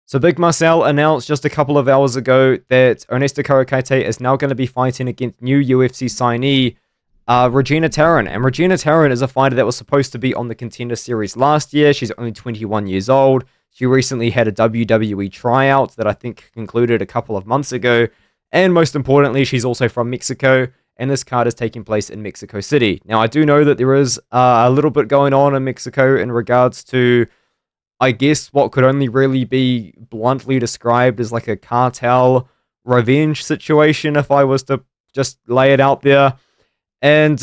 So Big Marcel announced just a couple of hours ago that Ernesta Kareckaite is now going to be fighting against new UFC signee Regina Tarin. And Regina Tarin is a fighter that was supposed to be on the Contender Series last year. She's only 21 years old. She recently had a WWE tryout that I think concluded a couple of months ago. And most importantly, she's also from Mexico. And this card is taking place in Mexico City. Now, I do know that there is a little bit going on in Mexico in regards to, I guess, what could only really be bluntly described as like a cartel revenge situation, if I was to just lay it out there. And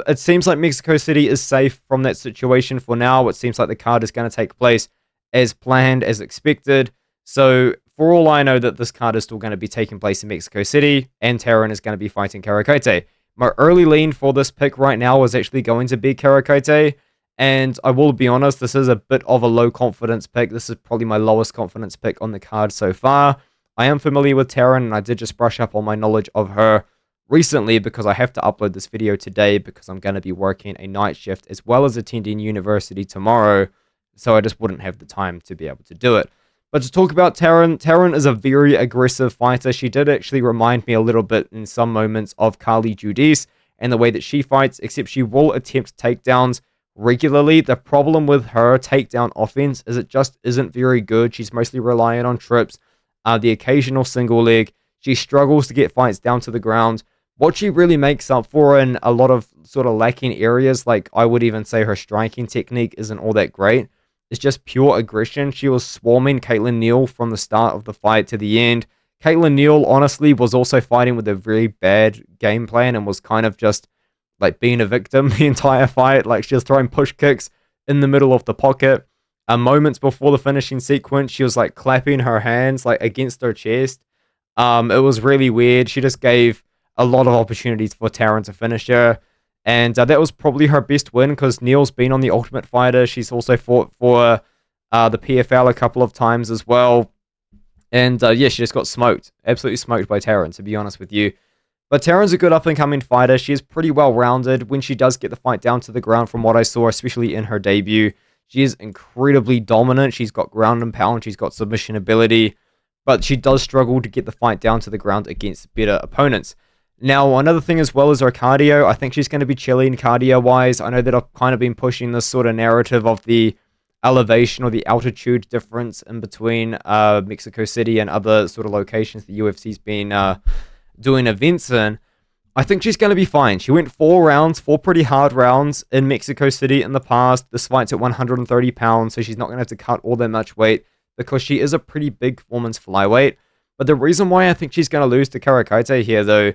it seems like Mexico City is safe from that situation for now. It seems like the card is going to take place as planned, as expected. So for all I know, that this card is still going to be taking place in Mexico City, and Taran is going to be fighting Kareckaite. My early lean for this pick right now is actually going to be Kareckaite. And I will be honest, this is a bit of a low confidence pick. This is probably my lowest confidence pick on the card so far. I am familiar with Taran, and I did just brush up on my knowledge of her recently because I have to upload this video today because I'm going to be working a night shift as well as attending university tomorrow. So I just wouldn't have the time to be able to do it. But to talk about Taran, Taran is a very aggressive fighter. She did actually remind me a little bit in some moments of Carly Judice and the way that she fights, except she will attempt takedowns regularly. The problem with her takedown offense is it just isn't very good. She's mostly reliant on trips, the occasional single leg. She struggles to get fights down to the ground. What she really makes up for in a lot of sort of lacking areas, like I would even say her striking technique isn't all that great. It's just pure aggression. She was swarming Caitlin Neal from the start of the fight to the end. Caitlin Neal, honestly, was also fighting with a very bad game plan and was kind of just like being a victim the entire fight. Like, she was throwing push kicks in the middle of the pocket. Moments before the finishing sequence, she was like clapping her hands like against her chest. It was really weird. She just gave a lot of opportunities for Taran to finish her. And that was probably her best win because Neal's been on the Ultimate Fighter. She's also fought for the PFL a couple of times as well. And yeah, she just got smoked. Absolutely smoked by Taran, to be honest with you. But Taran's a good up-and-coming fighter. She is pretty well-rounded when she does get the fight down to the ground from what I saw, especially in her debut. She is incredibly dominant. She's got ground and pound. She's got submission ability. But she does struggle to get the fight down to the ground against better opponents. Now, another thing as well is her cardio. I think she's going to be chilling cardio-wise. I know that I've kind of been pushing this sort of narrative of the elevation or the altitude difference in between Mexico City and other sort of locations the UFC's been doing events in. I think she's going to be fine. She went 4 rounds, 4 pretty hard rounds in Mexico City in the past. This fight's at 130 pounds, so she's not going to have to cut all that much weight because she is a pretty big woman's flyweight. But the reason why I think she's going to lose to Kareckaite here, though,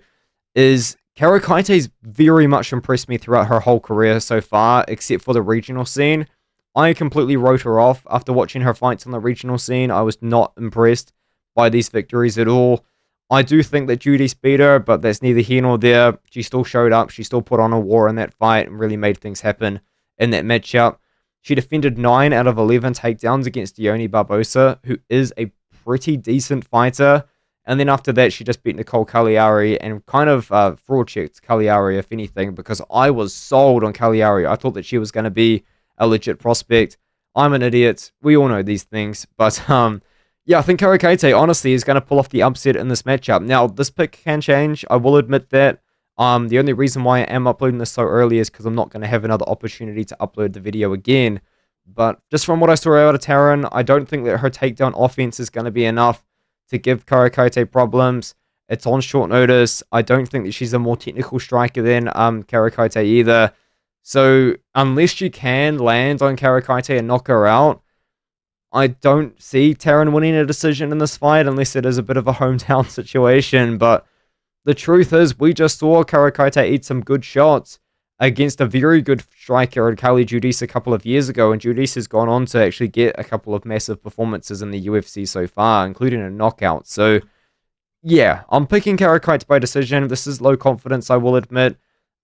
is Kareckaite's very much impressed me throughout her whole career so far, except for the regional scene. I completely wrote her off after watching her fights on the regional scene. I was not impressed by these victories at all. I do think that Judy's beat her, but that's neither here nor there. She still showed up. She still put on a war in that fight and really made things happen in that matchup. She defended 9 out of 11 takedowns against Dione Barbosa, who is a pretty decent fighter. And then after that, she just beat Nicole Cagliari and kind of fraud-checked Cagliari, if anything, because I was sold on Cagliari. I thought that she was going to be a legit prospect. I'm an idiot. We all know these things. But yeah, I think Kareckaite, honestly, is going to pull off the upset in this matchup. Now, this pick can change. I will admit that. The only reason why I am uploading this so early is because I'm not going to have another opportunity to upload the video again. But just from what I saw out of Taran, I don't think that her takedown offense is going to be enough to give Kareckaite problems. It's on short notice. I don't think that she's a more technical striker than Kareckaite either. So unless she can land on Kareckaite and knock her out, I don't see Taran winning a decision in this fight unless it is a bit of a hometown situation. But the truth is, we just saw Kareckaite eat some good shots against a very good striker in Carly Judice a couple of years ago, and Judice has gone on to actually get a couple of massive performances in the UFC so far, including a knockout. So, yeah, I'm picking Kareckaite by decision. This is low confidence, I will admit.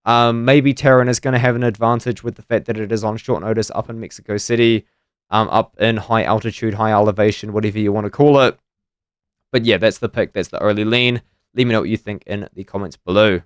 Maybe Taran is going to have an advantage with the fact that it is on short notice up in Mexico City, up in high altitude, high elevation, whatever you want to call it. But yeah, that's the pick. That's the early lean. Let me know what you think in the comments below.